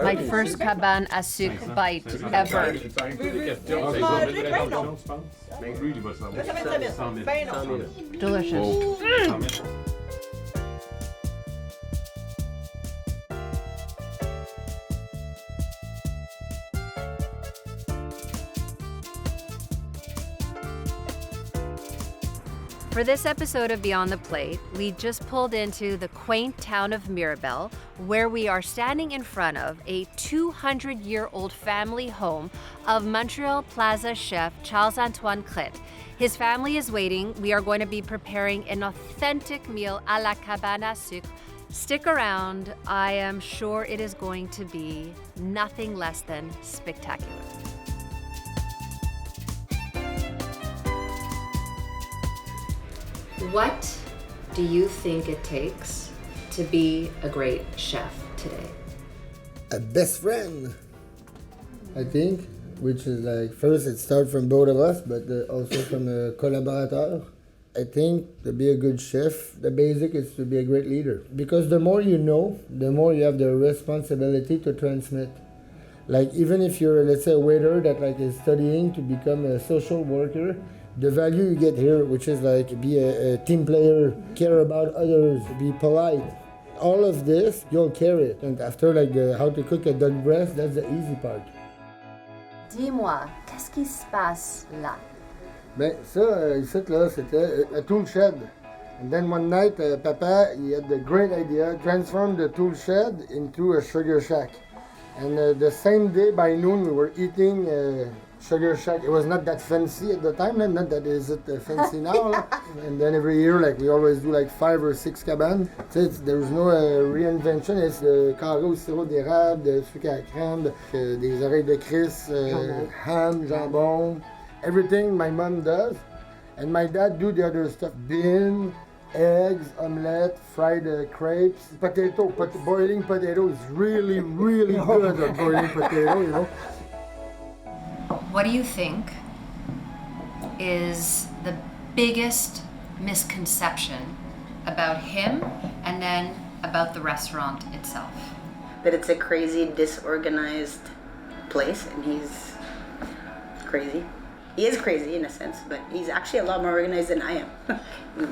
My first cabane à sucre bite ever. Delicious. For this episode of Beyond the Plate, we just pulled into the quaint town of Mirabel, where we are standing in front of a 200-year-old family home of Montreal Plaza chef Charles-Antoine Crete. His family is waiting. We are going to be preparing an authentic meal à la cabane à sucre. Stick around. I am sure it is going to be nothing less than spectacular. What do you think it takes to be a great chef today? A best friend, I think, which is like, first it starts from both of us, but also from a collaborateur. I think to be a good chef, the basic is to be a great leader. Because the more you know, the more you have the responsibility to transmit. Like even if you're, let's say, a waiter that like is studying to become a social worker, the value you get here, which is like be a team player, care about others, be polite, all of this, you'll carry it. And after like how to cook a duck breast, that's the easy part. Dis-moi, qu'est-ce qui se passe là? Ben ça, ici là, c'était a tool shed. And then one night, Papa, he had the great idea, transform the tool shed into a sugar shack. And the same day by noon, we were eating Sugar Shack. It was not that fancy at the time, not that is it fancy now. And then every year, like we always do like 5 or 6 cabanes. There's no reinvention. It's carré au sirop d'érable, de sucre à crème, des oreilles de Chris, ham, jambon, everything my mom does. And my dad do the other stuff. Bean, eggs, omelette, fried crepes, potato, boiling potato is really, really good at boiling potato, you know. What do you think is the biggest misconception about him and then about the restaurant itself? That it's a crazy, disorganized place, and he's crazy. He is crazy in a sense, but he's actually a lot more organized than I am.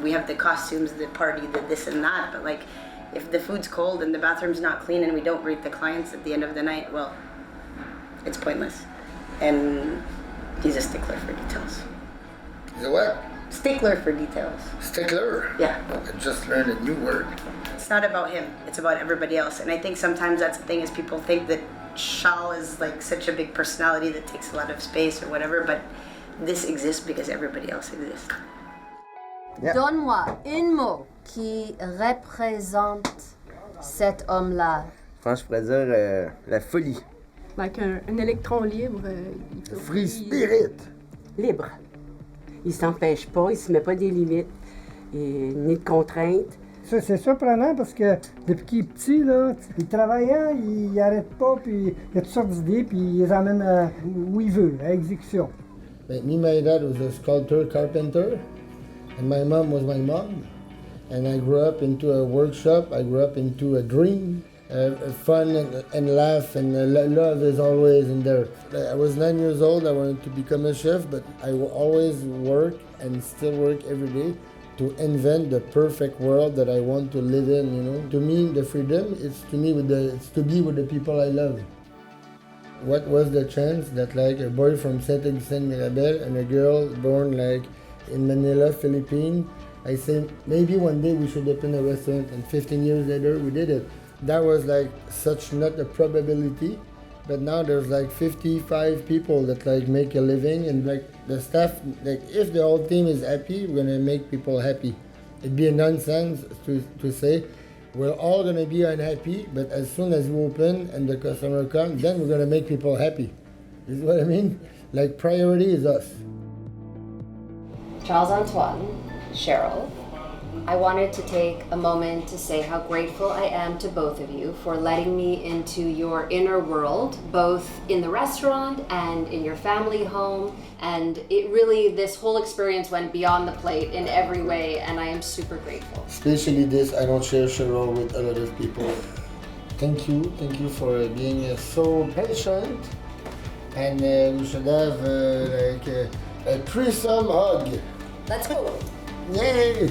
We have the costumes, the party, the this and that, but like if the food's cold and the bathroom's not clean and we don't greet the clients at the end of the night, well, it's pointless. And he's a stickler for details. He's a what? Stickler for details. Stickler? Yeah. I just learned a new word. It's not about him, it's about everybody else. And I think sometimes that's the thing, is people think that Charles is like such a big personality that takes a lot of space or whatever, but this exists because everybody else exists. Yeah. Donne-moi un mot qui représente cet homme-là. Je pense que je pourrais dire la folie. Like un électron libre. Free spirit. Libre. Il s'empêche pas, il se met pas des limites, ni de contraintes. Ça, c'est surprenant parce que depuis qu'il est petit, là, il travaillant, il n'arrête pas, puis il a toutes sortes d'idées, puis il les amène où il veut, à exécution. Me, my dad was a sculptor, carpenter, and my mom was my mom. And I grew up into a workshop, I grew up into a dream. Fun and laugh and love is always in there. I was 9 years old, I wanted to become a chef, but I will always work and still work every day to invent the perfect world that I want to live in, you know. To me, the freedom is to be with the people I love. What was the chance that like a boy from Saint-Augustin Mirabel and a girl born like in Manila, Philippines, I said maybe one day we should open a restaurant, and 15 years later we did it. That was like such not a probability, but now there's like 55 people that like make a living, and like the staff, like if the whole team is happy, we're gonna make people happy. It'd be a nonsense to say we're all gonna be unhappy, but as soon as we open and the customer comes, then we're gonna make people happy. Is what I mean? Like priority is us. Charles-Antoine, Cheryl, I wanted to take a moment to say how grateful I am to both of you for letting me into your inner world, both in the restaurant and in your family home. And it really, this whole experience went beyond the plate in every way, and I am super grateful. Especially this, I don't share Cheryl with a lot of people. Thank you for being so patient. And we should have like a threesome hug. Let's go. Yay!